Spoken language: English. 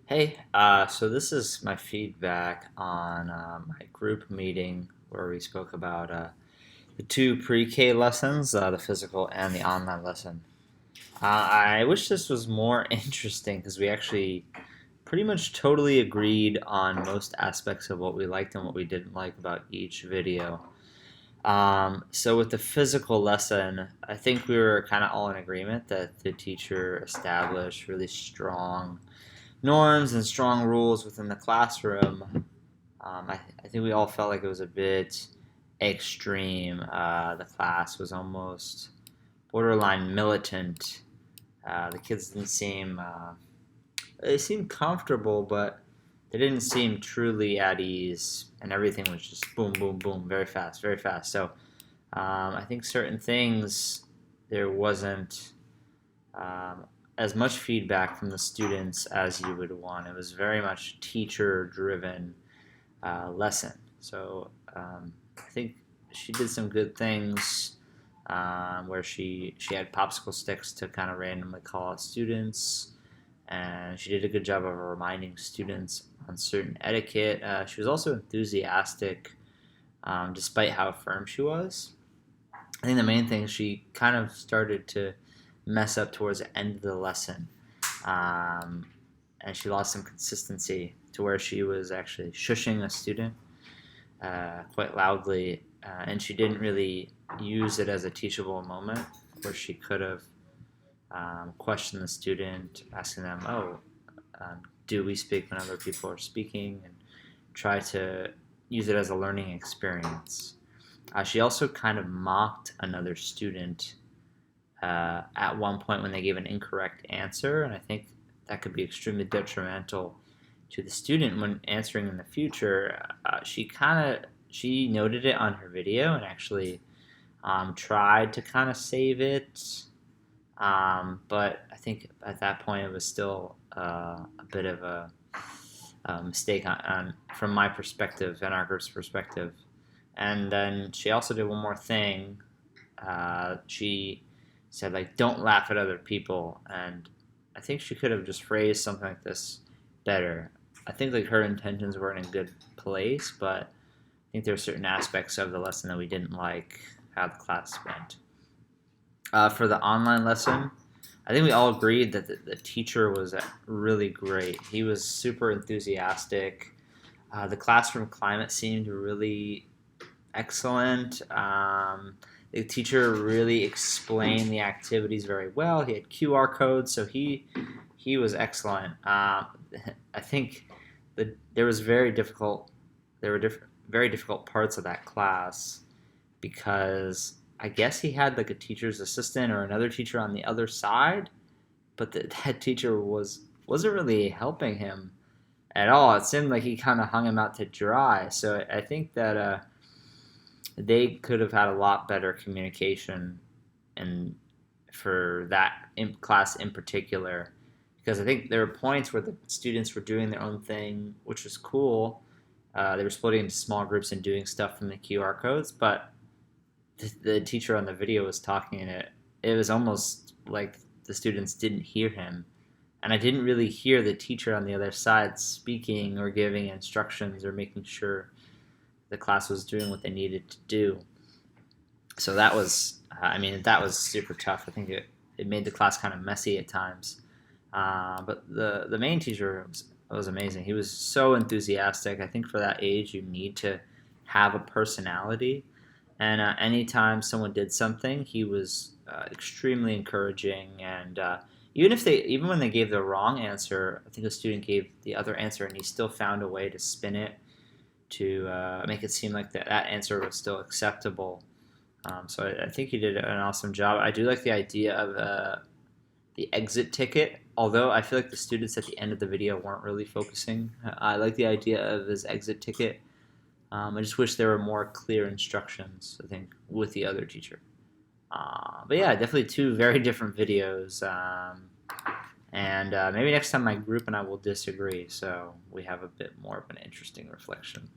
So this is my feedback on my group meeting where we spoke about the two pre-K lessons, the physical and the online lesson. I wish this was more interesting because we actually pretty much totally agreed on most aspects of what we liked and what we didn't like about each video. So with the physical lesson, I think we were kind of all in agreement that the teacher established really strong norms and strong rules within the classroom. I think we all felt like it was a bit extreme. The class was almost borderline militant. The kids didn't seem they seemed comfortable, but they didn't seem truly at ease, and everything was just boom, boom, boom, very fast, very fast. So I think certain things there wasn't as much feedback from the students as you would want. It was very much teacher-driven lesson. So I think she did some good things where she had popsicle sticks to kind of randomly call out students, and she did a good job of reminding students on certain etiquette. She was also enthusiastic, despite how firm she was. I think the main thing she kind of started to mess up towards the end of the lesson, um, and she lost some consistency to where she was actually shushing a student quite loudly, and she didn't really use it as a teachable moment where she could have questioned the student, asking them, "Oh, do we speak when other people are speaking?" and try to use it as a learning experience. She also kind of mocked another student at one point when they gave an incorrect answer, and I think that could be extremely detrimental to the student when answering in the future. She noted it on her video and actually tried to kind of save it, but I think at that point it was still a bit of a mistake from my perspective and our group's perspective. And then she also did one more thing. She said, like, don't laugh at other people, and I think she could have just phrased something like this better. I think like her intentions were in a good place, but I think there are certain aspects of the lesson that we didn't like how the class went. For the online lesson, I think we all agreed that the teacher was really great. He was super enthusiastic. The classroom climate seemed really excellent. The teacher really explained the activities very well. He had QR codes, so he was excellent. I think that there were very difficult parts of that class because I guess he had like a teacher's assistant or another teacher on the other side, but that teacher wasn't really helping him at all. It seemed like he kind of hung him out to dry. So I think that they could have had a lot better communication, and for that class in particular, because I think there were points where the students were doing their own thing, which was cool. They were splitting into small groups and doing stuff from the QR codes, but the teacher on the video was talking, and it was almost like the students didn't hear him, and I didn't really hear the teacher on the other side speaking or giving instructions or making sure the class was doing what they needed to do. So that was, that was super tough. I think it made the class kind of messy at times. But the main teacher was amazing. He was so enthusiastic. I think for that age, you need to have a personality. And anytime someone did something, he was extremely encouraging. And even when they gave the wrong answer, I think the student gave the other answer, and he still found a way to spin it to make it seem like that answer was still acceptable. So I think he did an awesome job. I do like the idea of the exit ticket, although I feel like the students at the end of the video weren't really focusing. I like the idea of his exit ticket. I just wish there were more clear instructions, I think, with the other teacher. But yeah, definitely two very different videos. And maybe next time my group and I will disagree, so we have a bit more of an interesting reflection.